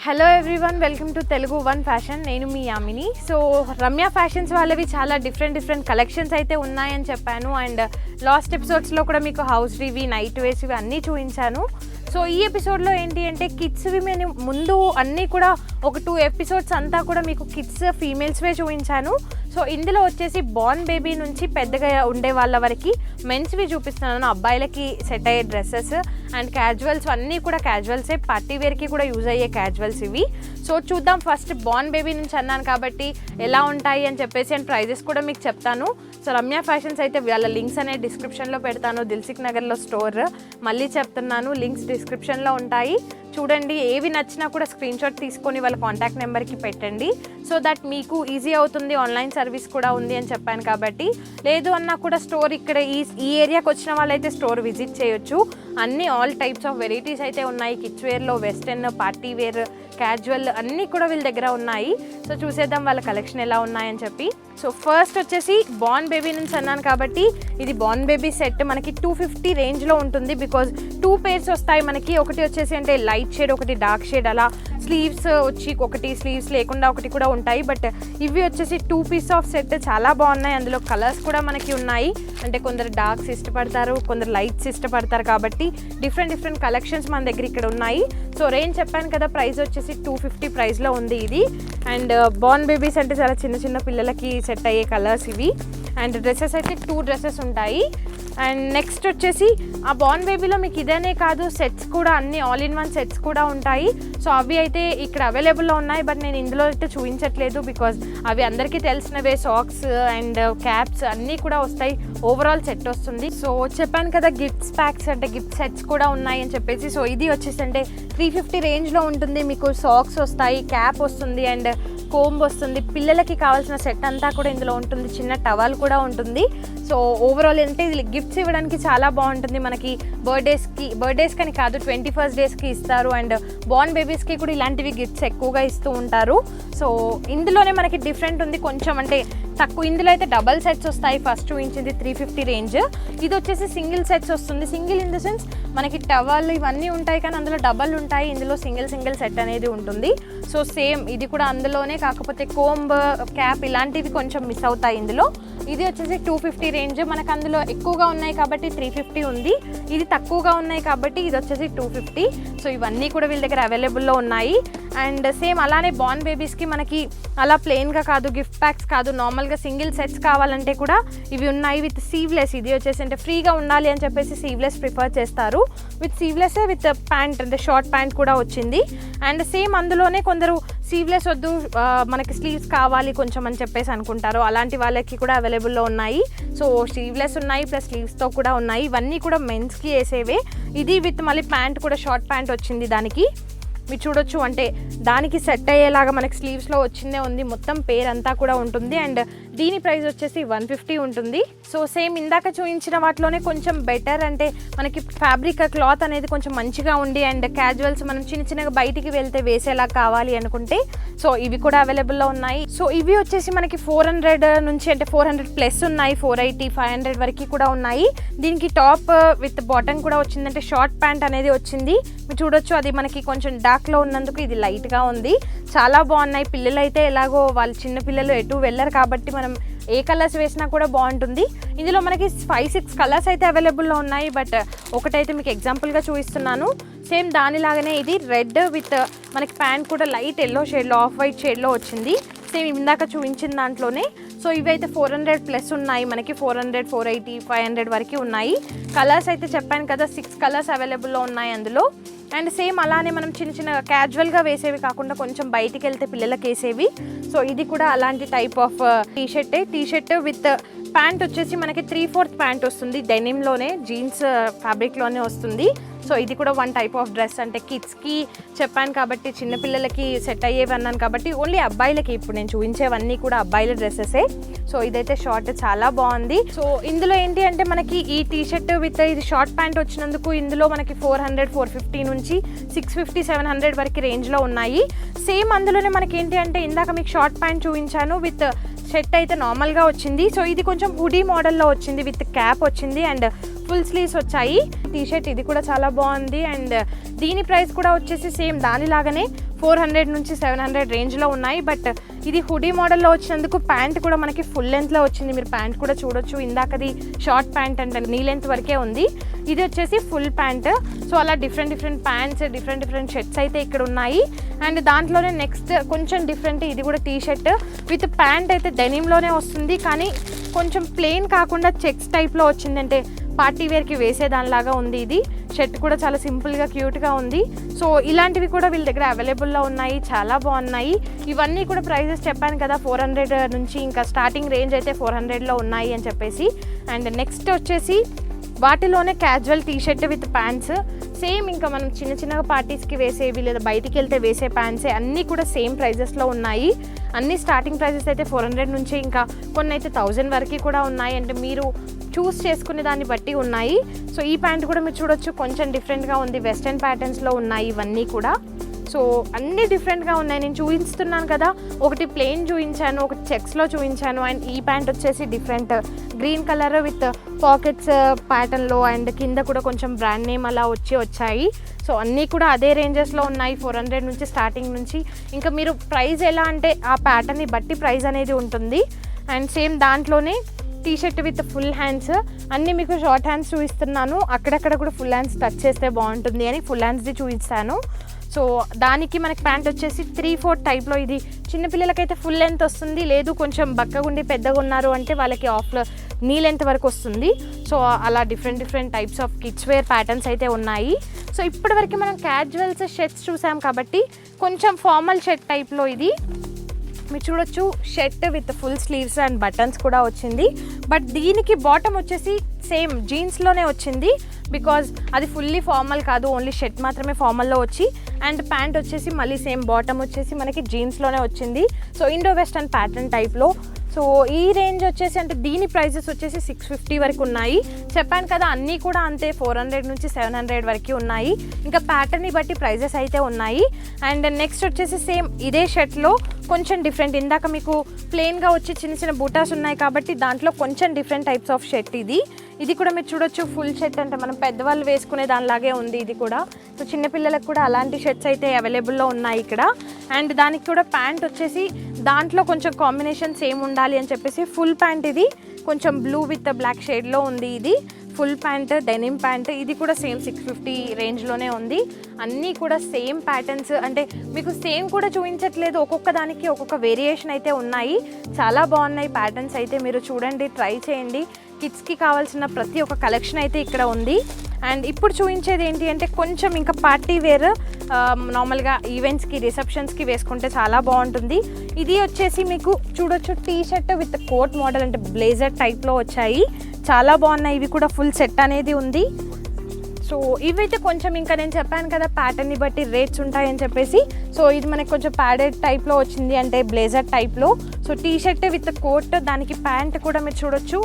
Hello everyone, welcome to Telugu one fashion. నేను మీ Yamini. So Ramya fashions వాళ్ళవి చాలా డిఫరెంట్ కలెక్షన్స్ అయితే ఉన్నాయని చెప్పాను. అండ్ లాస్ట్ ఎపిసోడ్స్లో కూడా మీకు హౌస్ రివి, నైట్ వేస్ ఇవి అన్నీ చూపించాను. సో ఈ ఎపిసోడ్లో ఏంటి అంటే కిడ్స్వి నేను ముందు అన్నీ కూడా ఒక 2 ఎపిసోడ్స్ అంతా కూడా మీకు కిడ్స్ ఫీమేల్స్వే చూపించాను. సో ఇందులో వచ్చేసి బార్న్ బేబీ నుంచి పెద్దగా ఉండే వాళ్ళ వరకు మెన్స్వి చూపిస్తున్నాను. అబ్బాయిలకి సెట్ అయ్యే డ్రెస్సెస్ అండ్ క్యాజువల్స్ అన్నీ కూడా క్యాజువల్సే, పార్టీ వేర్కి కూడా యూజ్ అయ్యే క్యాజువల్స్ ఇవి. సో చూద్దాం. ఫస్ట్ బార్న్ బేబీ నుంచి అన్నాను కాబట్టి ఎలా ఉంటాయి అని చెప్పేసి అండ్ ప్రైజెస్ కూడా మీకు చెప్తాను. సో రమ్య ఫ్యాషన్స్ అయితే వాళ్ళ లింక్స్ అనేది డిస్క్రిప్షన్లో పెడతాను. దిల్సుఖ్ నగర్లో స్టోర్, మళ్ళీ చెప్తున్నాను, లింక్స్ డిస్క్రిప్షన్లో ఉంటాయి. చూడండి, ఏవి నచ్చినా కూడా స్క్రీన్ షాట్ తీసుకొని వాళ్ళ కాంటాక్ట్ నెంబర్కి పెట్టండి. సో దట్ మీకు ఈజీ అవుతుంది. ఆన్లైన్ సర్వీస్ కూడా ఉంది అని చెప్పాను కాబట్టి. లేదు అన్నా కూడా స్టోర్ ఇక్కడ ఈ ఏరియాకి వచ్చిన వాళ్ళైతే స్టోర్ విజిట్ చేయొచ్చు. అన్నీ ఆల్ టైప్స్ ఆఫ్ వెరైటీస్ అయితే ఉన్నాయి. కిడ్స్ వేర్లో వెస్టర్న్, పార్టీ వేర్, క్యాజువల్ అన్నీ కూడా వీళ్ళ దగ్గర ఉన్నాయి. సో చూసేద్దాం వాళ్ళ కలెక్షన్ ఎలా ఉన్నాయని చెప్పి. సో ఫస్ట్ వచ్చేసి బార్న్ బేబీ నుంచి అన్నాను కాబట్టి ఇది బార్న్ బేబీ సెట్ మనకి 250 రేంజ్లో ఉంటుంది. బికాజ్ 2 పేర్స్ వస్తాయి మనకి. ఒకటి వచ్చేసి అంటే లైట్ షేడ్, ఒకటి డార్క్ షేడ్, అలా స్లీవ్స్ వచ్చి ఒకటి స్లీవ్స్ లేకుండా ఒకటి కూడా ఉంటాయి. బట్ ఇవి వచ్చేసి 2 పీస్ ఆఫ్ సెట్ చాలా బాగున్నాయి. అందులో కలర్స్ కూడా మనకి ఉన్నాయి. అంటే కొందరు డార్క్స్ ఇష్టపడతారు, కొందరు లైట్స్ ఇష్టపడతారు కాబట్టి డిఫరెంట్ కలెక్షన్స్ మన దగ్గర ఇక్కడ ఉన్నాయి. సో రేంజ్ చెప్పాను కదా, ప్రైస్ వచ్చేసి 250 ప్రైస్లో ఉంది ఇది. అండ్ బార్న్ బేబీస్ అంటే చాలా చిన్న పిల్లలకి సెట్ అయ్యే కలర్స్ ఇవి. అండ్ డ్రెస్సెస్ అయితే 2 డ్రెస్సెస్ ఉంటాయి. అండ్ నెక్స్ట్ వచ్చేసి ఆ బార్న్ బేబీలో మీకు ఇదేనే కాదు, సెట్స్ కూడా అన్ని ఆల్ ఇన్ వన్ సెట్స్ కూడా ఉంటాయి. సో అవి అయితే ఇక్కడ అవైలబుల్లో ఉన్నాయి. బట్ నేను ఇందులో అయితే చూపించట్లేదు బికాజ్ అవి అందరికీ తెలిసినవే. సాక్స్ అండ్ క్యాప్స్ అన్నీ కూడా వస్తాయి. ఓవరాల్ సెట్ వస్తుంది. సో చెప్పాను కదా, గిఫ్ట్స్ ప్యాక్స్ అంటే గిఫ్ట్ సెట్స్ కూడా ఉన్నాయి అని చెప్పేసి. సో ఇది వచ్చేసి అంటే 350 రేంజ్లో ఉంటుంది. మీకు సాక్స్ వస్తాయి, క్యాప్ వస్తుంది అండ్ కోంబ్ వస్తుంది. పిల్లలకి కావాల్సిన సెట్ అంతా కూడా ఇందులో ఉంటుంది. చిన్న టవల్ కూడా ఉంటుంది. సో ఓవరాల్ అంటే ఇది గిఫ్ట్స్ ఇవ్వడానికి చాలా బాగుంటుంది. మనకి బర్త్డేస్కి అని కాదు, 21st డేస్కి ఇస్తారు. అండ్ బార్న్ బేబీస్కి కూడా ఇలాంటివి గిఫ్ట్స్ ఎక్కువగా ఇస్తూ ఉంటారు. సో ఇందులోనే మనకి డిఫరెంట్ ఉంది కొంచెం, అంటే తక్కువ. ఇందులో అయితే డబల్ సెట్స్ వస్తాయి. ఫస్ట్ చూపించింది 350 రేంజ్. ఇది వచ్చేసి సింగిల్ సెట్స్ వస్తుంది. సింగిల్ ఇన్ ద సెన్స్ మనకి టవల్ ఇవన్నీ ఉంటాయి కానీ అందులో డబల్ ఉంటాయి. ఇందులో సింగిల్ సెట్ అనేది ఉంటుంది. సో సేమ్ ఇది కూడా అందులోనే, కాకపోతే కోంబ్, క్యాప్ ఇలాంటివి కొంచెం మిస్ అవుతాయి ఇందులో. ఇది వచ్చేసి 250 రేంజ్. మనకు అందులో ఎక్కువగా ఉన్నాయి కాబట్టి 350 ఉంది. ఇది తక్కువగా ఉన్నాయి కాబట్టి ఇది వచ్చేసి 250. సో ఇవన్నీ కూడా వీళ్ళ దగ్గర అవైలబుల్లో ఉన్నాయి. అండ్ సేమ్ అలానే బార్న్ బేబీస్కి మనకి అలా ప్లెయిన్గా కాదు, గిఫ్ట్ ప్యాక్స్ కాదు, నార్మల్గా సింగిల్ సెట్స్ కావాలంటే కూడా ఇవి ఉన్నాయి విత్ సీవ్లెస్. ఇది వచ్చేసి అంటే ఫ్రీగా ఉండాలి అని చెప్పేసి సీవ్లెస్ ప్రిఫర్ చేస్తారు. విత్ సీవ్లెస్ విత్ ప్యాంట్, అంటే షార్ట్ ప్యాంట్ కూడా వచ్చింది. అండ్ సేమ్ అందులోనే కొందరు సీవ్లెస్ వద్దు, మనకి స్లీవ్స్ కావాలి కొంచెం అని చెప్పేసి అనుకుంటారు. అలాంటి వాళ్ళకి కూడా అవైలబుల్లో ఉన్నాయి. సో స్లీవ్లెస్ ఉన్నాయి ప్లస్ స్లీవ్స్తో కూడా ఉన్నాయి. ఇవన్నీ కూడా మెన్స్కి వేసేవే. ఇది విత్ మళ్ళీ ప్యాంట్ కూడా షార్ట్ ప్యాంట్ వచ్చింది దానికి. మీరు చూడొచ్చు, అంటే దానికి సెట్ అయ్యేలాగా మనకి స్లీవ్స్లో వచ్చిందే ఉంది. మొత్తం పేరంతా కూడా ఉంటుంది. అండ్ దీని ప్రైస్ వచ్చేసి 150 ఉంటుంది. సో సేమ్ ఇందాక చూపించిన వాటిలోనే కొంచెం బెటర్, అంటే మనకి ఫ్యాబ్రిక్ క్లాత్ అనేది కొంచెం మంచిగా ఉండి అండ్ క్యాజువల్స్ మనం చిన్నగా బయటికి వెళ్తే వేసేలా కావాలి అనుకుంటే సో ఇవి కూడా అవైలబుల్లో ఉన్నాయి. సో ఇవి వచ్చేసి మనకి 400 నుంచి అంటే 400 ప్లస్ ఉన్నాయి. 480, 500 వరకు కూడా ఉన్నాయి. దీనికి టాప్ విత్ బాటమ్ కూడా వచ్చింది, అంటే షార్ట్ ప్యాంట్ అనేది వచ్చింది. మీరు చూడొచ్చు, అది మనకి కొంచెం డార్క్లో ఉన్నందుకు ఇది లైట్గా ఉంది. చాలా బాగున్నాయి. పిల్లలు అయితే ఎలాగో వాళ్ళు చిన్న పిల్లలు ఎటు వెళ్ళరు కాబట్టి మనం ఏ కలర్స్ వేసినా కూడా బాగుంటుంది. ఇందులో మనకి 5-6 కలర్స్ అయితే అవైలబుల్లో ఉన్నాయి. బట్ ఒకటైతే మీకు ఎగ్జాంపుల్గా చూపిస్తున్నాను. సేమ్ దానిలాగానే ఇది రెడ్ విత్ మనకి ప్యాంట్ కూడా లైట్ ఎల్లో షేడ్లో, ఆఫ్ వైట్ షేడ్లో వచ్చింది. సేమ్ ఇందాక చూపించిన దాంట్లోనే. సో ఇవైతే 400 ప్లస్ ఉన్నాయి మనకి. 400, 480, 500 వరకు ఉన్నాయి. కలర్స్ అయితే చెప్పాను కదా, 6 కలర్స్ అవైలబుల్లో ఉన్నాయి అందులో. అండ్ సేమ్ అలానే మనం చిన్న క్యాజువల్గా వేసేవి కాకుండా కొంచెం బయటికి వెళ్తే పిల్లలకి వేసేవి. సో ఇది కూడా అలాంటి type of T shirt with pant వచ్చేసి మనకి 3/4 ప్యాంట్ వస్తుంది. డెనిమ్లోనే, జీన్స్ ఫ్యాబ్రిక్లోనే వస్తుంది. సో ఇది కూడా వన్ టైప్ ఆఫ్ డ్రెస్. అంటే కిడ్స్కి చెప్పాను కాబట్టి, చిన్నపిల్లలకి సెట్ అయ్యేవి అన్నాను కాబట్టి ఓన్లీ అబ్బాయిలకి ఇప్పుడు నేను చూపించేవన్నీ కూడా అబ్బాయిల డ్రెస్సెసే. సో ఇదైతే షార్ట్ చాలా బాగుంది. సో ఇందులో ఏంటి అంటే మనకి ఈ టీషర్ట్ విత్ ఇది షార్ట్ ప్యాంట్ వచ్చినందుకు ఇందులో మనకి 400, 450 నుంచి 650, 700 వరకు రేంజ్లో ఉన్నాయి. సేమ్ అందులోనే మనకి ఏంటి అంటే ఇందాక మీకు షార్ట్ ప్యాంట్ చూపించాను విత్ షర్ట్ అయితే నార్మల్గా వచ్చింది. సో ఇది కొంచెం హుడీ మోడల్లో వచ్చింది విత్ క్యాప్ వచ్చింది అండ్ ఫుల్ స్లీవ్స్ వచ్చాయి. టీ షర్ట్ ఇది కూడా చాలా బాగుంది. అండ్ దీని ప్రైస్ కూడా వచ్చేసి సేమ్ దానిలాగానే 400 నుంచి 700 రేంజ్లో ఉన్నాయి. బట్ ఇది హుడీ మోడల్లో వచ్చినందుకు ప్యాంట్ కూడా మనకి ఫుల్ లెంత్లో వచ్చింది. మీరు ప్యాంట్ కూడా చూడొచ్చు. ఇందాకది షార్ట్ ప్యాంట్ అంటే నీ లెంత్ వరకే ఉంది, ఇది వచ్చేసి ఫుల్ ప్యాంట్. సో అలా డిఫరెంట్ ప్యాంట్స్, డిఫరెంట్ షర్ట్స్ అయితే ఇక్కడ ఉన్నాయి. అండ్ దాంట్లోనే నెక్స్ట్ కొంచెం డిఫరెంట్, ఇది కూడా టీ షర్ట్ విత్ ప్యాంట్ అయితే డెనిమ్లోనే వస్తుంది, కానీ కొంచెం ప్లెయిన్ కాకుండా చెక్స్ టైప్లో వచ్చింది, అంటే పార్టీ వేర్కి వేసేదానిలాగా ఉంది. ఇది షర్ట్ కూడా చాలా సింపుల్గా క్యూట్గా ఉంది. సో ఇలాంటివి కూడా వీళ్ళ దగ్గర అవైలబుల్లో ఉన్నాయి, చాలా బాగున్నాయి. ఇవన్నీ కూడా ప్రైజెస్ చెప్పాను కదా, 400 నుంచి ఇంకా స్టార్టింగ్ రేంజ్ అయితే 400లో ఉన్నాయి అని చెప్పేసి. అండ్ నెక్స్ట్ వచ్చేసి వాటిలోనే casual tea shirt with pants, same ఇంకా మనం చిన్నగా పార్టీస్కి వేసేవి లేదా బయటికి వెళ్తే వేసే ప్యాంట్సే, అన్నీ కూడా సేమ్ ప్రైజెస్లో ఉన్నాయి. అన్ని స్టార్టింగ్ ప్రైజెస్ అయితే 400 నుంచి ఇంకా కొన్ని అయితే 1000 వరకు కూడా ఉన్నాయి. అంటే మీరు చూస్ చేసుకునే దాన్ని బట్టి ఉన్నాయి. సో ఈ ప్యాంట్ కూడా మీరు చూడొచ్చు, కొంచెం డిఫరెంట్గా ఉంది, వెస్టర్న్ ప్యాటర్న్స్లో ఉన్నాయి ఇవన్నీ కూడా. సో అన్నీ డిఫరెంట్గా ఉన్నాయి. నేను చూపిస్తున్నాను కదా, ఒకటి ప్లెయిన్ చూపించాను, ఒకటి చెక్స్లో చూపించాను. అండ్ ఈ ప్యాంట్ వచ్చేసి different green colour with pockets ప్యాటర్న్లో, అండ్ కింద కూడా కొంచెం బ్రాండ్ నేమ్ అలా వచ్చాయి. సో అన్నీ కూడా అదే రేంజెస్లో ఉన్నాయి, 400 నుంచి స్టార్టింగ్ నుంచి. ఇంకా మీరు ప్రైస్ ఎలా అంటే ఆ ప్యాటర్న్ని బట్టి ప్రైస్ అనేది ఉంటుంది. అండ్ సేమ్ దాంట్లోనే tea shirt with full hands, అన్నీ మీకు షార్ట్ హ్యాండ్స్ చూపిస్తున్నాను, అక్కడక్కడ కూడా ఫుల్ హ్యాండ్స్ టచ్ చేస్తే బాగుంటుంది అని ఫుల్ హ్యాండ్స్ది చూపిస్తాను. సో దానికి మనకి ప్యాంట్ వచ్చేసి 3/4 టైప్లో, ఇది చిన్నపిల్లలకైతే ఫుల్ లెంత్ వస్తుంది, లేదు కొంచెం బక్కగుండి పెద్దగా ఉన్నారు అంటే వాళ్ళకి ఆఫ్లో నీ లెంత్ వరకు వస్తుంది. సో అలా different types of kids wear patterns అయితే ఉన్నాయి. సో ఇప్పటివరకు మనం క్యాజువల్స్ షర్ట్స్ చూసాం కాబట్టి కొంచెం ఫార్మల్ షర్ట్ టైప్లో ఇది మీరు చూడొచ్చు. Shirt with full sleeves and buttons కూడా వచ్చింది. బట్ దీనికి బాటమ్ వచ్చేసి సేమ్ జీన్స్లోనే వచ్చింది, బికాజ్ అది ఫుల్లీ ఫార్మల్ కాదు, ఓన్లీ షర్ట్ మాత్రమే ఫార్మల్లో వచ్చి, అండ్ ప్యాంట్ వచ్చేసి మళ్ళీ సేమ్ బాటమ్ వచ్చేసి మనకి జీన్స్లోనే వచ్చింది. సో ఇండో వెస్టర్న్ ప్యాటర్న్ టైప్లో. సో ఈ రేంజ్ వచ్చేసి అంటే దీని ప్రైజెస్ వచ్చేసి 650 వరకు ఉన్నాయి. చెప్పాను కదా అన్నీ కూడా అంతే, 400 నుంచి 700 వరకు ఉన్నాయి. ఇంకా ప్యాటర్న్ని బట్టి ప్రైజెస్ అయితే ఉన్నాయి. అండ్ నెక్స్ట్ వచ్చేసి సేమ్ ఇదే షర్ట్లో కొంచెం డిఫరెంట్, ఇందాక మీకు ప్లెయిన్గా వచ్చి చిన్న బూటాస్ ఉన్నాయి కాబట్టి దాంట్లో కొంచెం డిఫరెంట్ టైప్స్ ఆఫ్ షర్ట్ ఇది కూడా మీరు చూడొచ్చు. ఫుల్ షర్ట్ అంటే మనం పెద్దవాళ్ళు వేసుకునే దానిలాగే ఉంది ఇది కూడా. సో చిన్నపిల్లలకు కూడా అలాంటి షర్ట్స్ అయితే అవైలబుల్లో ఉన్నాయి ఇక్కడ. అండ్ దానికి కూడా ప్యాంట్ వచ్చేసి దాంట్లో కొంచెం కాంబినేషన్ సేమ్ ఉండాలి అని చెప్పేసి ఫుల్ ప్యాంట్, ఇది కొంచెం బ్లూ విత్ బ్లాక్ షేడ్లో ఉంది. ఇది ఫుల్ ప్యాంట్, డెనిమ్ ప్యాంట్, ఇది కూడా సేమ్ 650 రేంజ్లోనే ఉంది. అన్నీ కూడా సేమ్ ప్యాటర్న్స్, అంటే మీకు సేమ్ కూడా చూపించట్లేదు, ఒక్కొక్క దానికి ఒక్కొక్క వేరియేషన్ అయితే ఉన్నాయి. చాలా బాగున్నాయి ప్యాటర్న్స్ అయితే, మీరు చూడండి, ట్రై చేయండి. కిడ్స్కి కావాల్సిన ప్రతి ఒక్క కలెక్షన్ అయితే ఇక్కడ ఉంది. అండ్ ఇప్పుడు చూపించేది ఏంటి అంటే కొంచెం ఇంకా పార్టీ వేర్, నార్మల్గా ఈవెంట్స్కి రిసెప్షన్స్కి వేసుకుంటే చాలా బాగుంటుంది. ఇది వచ్చేసి మీకు చూడొచ్చు T shirt with coat model, అంటే బ్లేజర్ టైప్లో వచ్చాయి, చాలా బాగున్నాయి. ఇవి కూడా ఫుల్ సెట్ అనేది ఉంది. సో ఇవైతే కొంచెం ఇంకా నేను చెప్పాను కదా ప్యాటర్న్ని బట్టి రేట్స్ ఉంటాయని చెప్పేసి. సో ఇది మనకి కొంచెం ప్యాడెడ్ టైప్లో వచ్చింది, అంటే బ్లేజర్ టైప్లో. So T shirt with coat, దానికి ప్యాంట్ కూడా మీరు చూడొచ్చు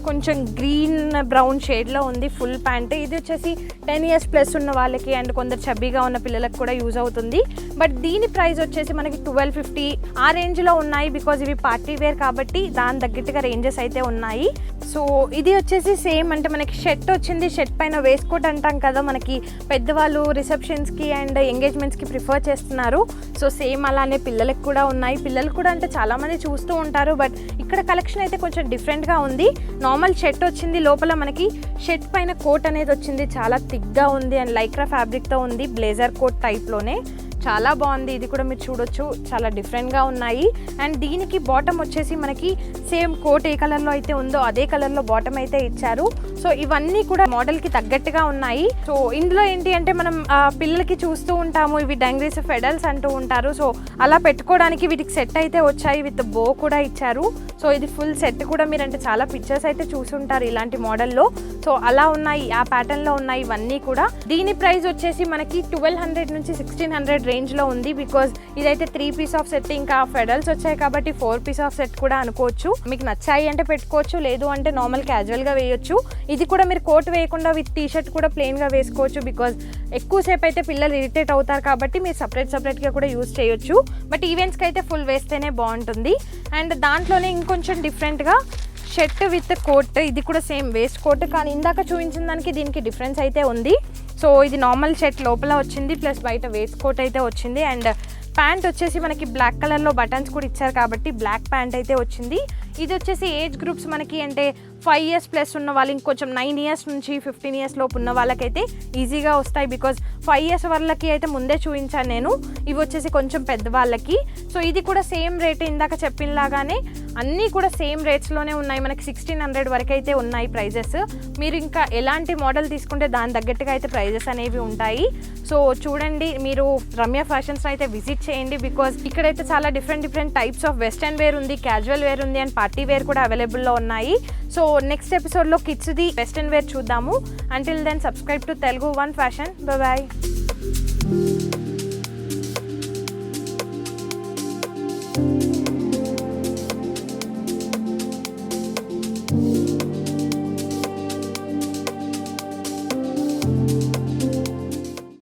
కొంచెం గ్రీన్ బ్రౌన్ షేడ్లో ఉంది ఫుల్ ప్యాంట్. ఇది వచ్చేసి 10 years ప్లస్ ఉన్న వాళ్ళకి అండ్ కొందరు చబ్బీగా ఉన్న పిల్లలకు కూడా యూజ్ అవుతుంది. బట్ దీని ప్రైస్ వచ్చేసి మనకి 1250 ఆ రేంజ్లో ఉన్నాయి, బికాజ్ ఇవి పార్టీ వేర్ కాబట్టి దాని తగ్గట్టుగా రేంజెస్ అయితే ఉన్నాయి. సో ఇది వచ్చేసి సేమ్, అంటే మనకి షర్ట్ వచ్చింది, షర్ట్ పైన వేసుకోట్ అంటాం కదా, మనకి పెద్దవాళ్ళు రిసెప్షన్స్కి అండ్ ఎంగేజ్మెంట్స్కి ప్రిఫర్ చేస్తున్నారు. సో సేమ్ అలానే పిల్లలకు కూడా ఉన్నాయి. పిల్లలు కూడా అంటే చాలామంది చూస్తూ ఉంటారు, బట్ ఇక్కడ కలెక్షన్ అయితే కొంచెం డిఫరెంట్గా ఉంది. నార్మల్ షర్ట్ వచ్చింది, లోపల మనకి షర్ట్ పైన కోట్ అనేది వచ్చింది, చాలా థిక్గా ఉంది అండ్ లైక్రా ఫ్యాబ్రిక్తో ఉంది, బ్లేజర్ కోట్ టైప్లోనే. చాలా బాగుంది. ఇది కూడా మీరు చూడొచ్చు, చాలా డిఫరెంట్గా ఉన్నాయి. అండ్ దీనికి బాటమ్ వచ్చేసి మనకి సేమ్ కోట్ ఏ కలర్లో అయితే ఉందో అదే కలర్లో బాటమ్ అయితే ఇచ్చారు. సో ఇవన్నీ కూడా మోడల్కి తగ్గట్టుగా ఉన్నాయి. సో ఇందులో ఏంటి అంటే మనం పిల్లలకి చూస్తూ ఉంటాము, ఇవి డంగ్రీస్ ఫెడల్స్ అంటూ ఉంటారు. సో అలా పెట్టుకోవడానికి వీటికి సెట్ అయితే వచ్చాయి, విత్ బో కూడా ఇచ్చారు. సో ఇది ఫుల్ సెట్ కూడా మీరు అంటే చాలా పిక్చర్స్ అయితే చూసుంటారు ఇలాంటి మోడల్లో. సో అలా ఉన్నాయి, ఆ ప్యాటర్న్లో ఉన్నాయి ఇవన్నీ కూడా. దీని ప్రైస్ వచ్చేసి మనకి 1200 నుంచి 1600 రేంజ్లో ఉంది, బికాజ్ ఇదైతే 3 పీస్ ఆఫ్ సెట్, ఇంకా ఫెడల్స్ వచ్చాయి కాబట్టి 4 పీస్ ఆఫ్ సెట్ కూడా అనుకోవచ్చు. మీకు నచ్చాయి అంటే పెట్టుకోవచ్చు, లేదు అంటే నార్మల్ క్యాజువల్గా వేయొచ్చు. ఇది కూడా మీరు కోట్ వేయకుండా విత్ టీ షర్ట్ కూడా ప్లెయిన్గా వేసుకోవచ్చు, బికాజ్ ఎక్కువసేపు అయితే పిల్లలు ఇరిటేట్ అవుతారు కాబట్టి మీరు సపరేట్గా కూడా యూజ్ చేయొచ్చు. బట్ ఈవెంట్స్కి అయితే ఫుల్ వేస్తేనే బాగుంటుంది. అండ్ దాంట్లోనే ఇంకొంచెం డిఫరెంట్గా షర్ట్ విత్ కోట్, ఇది కూడా సేమ్ వేస్ట్ కోట్, కానీ ఇందాక చూపించిన దానికి దీనికి డిఫరెన్స్ అయితే ఉంది. సో ఇది నార్మల్ షర్ట్ లోపల వచ్చింది, ప్లస్ బయట వేస్ట్ కోట్ అయితే వచ్చింది. అండ్ ప్యాంట్ వచ్చేసి మనకి బ్లాక్ కలర్లో బటన్స్ కూడా ఇచ్చారు కాబట్టి బ్లాక్ ప్యాంట్ అయితే వచ్చింది. ఇది వచ్చేసి ఏజ్ గ్రూప్స్ మనకి అంటే 5 years ప్లస్ ఉన్న వాళ్ళు, ఇంకొంచెం 9 years నుంచి 15 years లోపు ఉన్న వాళ్ళకైతే ఈజీగా వస్తాయి. బికాజ్ 5 years వాళ్ళకి అయితే ముందే చూపించాను నేను. ఇవి వచ్చేసి కొంచెం పెద్దవాళ్ళకి. సో ఇది కూడా సేమ్ రేట్, ఇందాక చెప్పినలాగానే అన్నీ కూడా సేమ్ రేట్స్లోనే ఉన్నాయి. మనకి 1600 వరకు అయితే ఉన్నాయి ప్రైజెస్. మీరు ఇంకా ఎలాంటి మోడల్ తీసుకుంటే దాని తగ్గట్టుగా అయితే ప్రైజెస్ అనేవి ఉంటాయి. సో చూడండి, మీరు రమ్య ఫ్యాషన్స్ అయితే విజిట్ చేయండి. బికాజ్ ఇక్కడైతే చాలా different types of western wear ఉంది, క్యాజువల్ వేర్ ఉంది అండ్ పార్టీ వేర్ కూడా అవైలబుల్లో ఉన్నాయి. సో నెక్స్ట్ ఎపిసోడ్లో కిడ్స్ది వెస్టర్న్ వేర్ చూద్దాము. Until then subscribe to Telugu One Fashion. Bye bye.